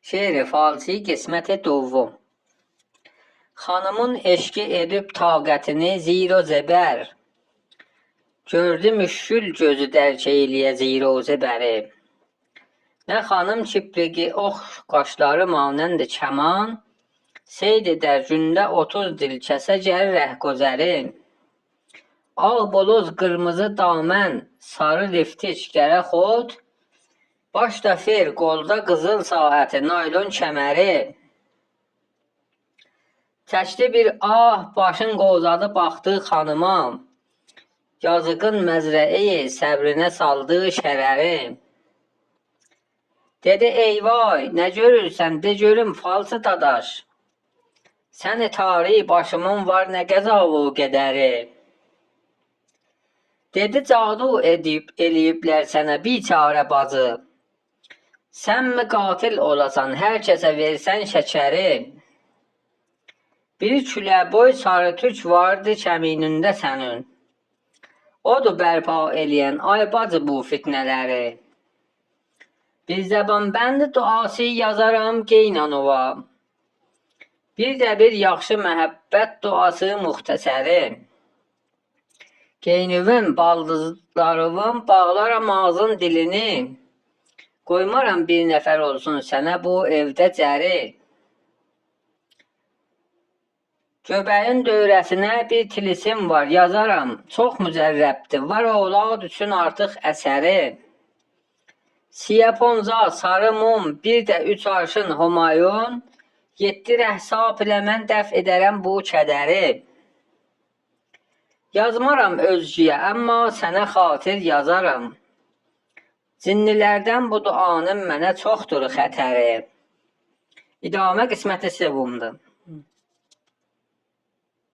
Şeiri falsi qisməti dovvum. Xanımın eşqi edib taqətini ziro zəbər. Gördü müşkül gözü dərk eyliyə ziro zəbəri. Nə xanım kiprigi ox qaşları manəndə kəman. Seyd edər gündə 30 dil kəsə gəlir rəhqozəri. Ağ boloz qırmızı damən, sarı liftiç gərə xod. Başda fer, qolda qızıl saəti, naylon kəməri. Çəkdi bir ah, başın qozadı baxdı xanıma. Yazıqın məzrəyi, səbrinə saldı şərəri. Dedi eyvay, nə görürsən, de görüm falsı dadaş. Səni tari başımın var nə qəzavu qədəri. Dedi cadu eləyiblər sənə biçarə bacı. Sən mi qatil olasan, hər kəsə versən şəkəri. Bir küləboy sarı tük vardı kəminində sənin. Odur bərpa eləyən, ay bacı bu fitnələri. Bir zəban bəndi duası yazaram Geynanova. Bir də bir yaxşı məhəbbət duası muxtəsəri. Geynüvün, baldızlarımın, bağlaram ağzın dilini. Qoymaram bir nəfər olsun sənə bu evdə cəri. Göbəyin dövrəsinə bir tilisim var, yazaram, çox mücərrəbdir, var oğlaq üçün artıq əsəri. Siyaponza, sarı mum, bir də 3 arşın Humayun, 7 rəhsab ilə mən dəf edərəm bu kədəri. Yazmaram özgüyə, amma sənə xatir yazaram. Cinnilərdən bu duanın mənə çoxdur xətəri. İdamə qisməti sevumdur.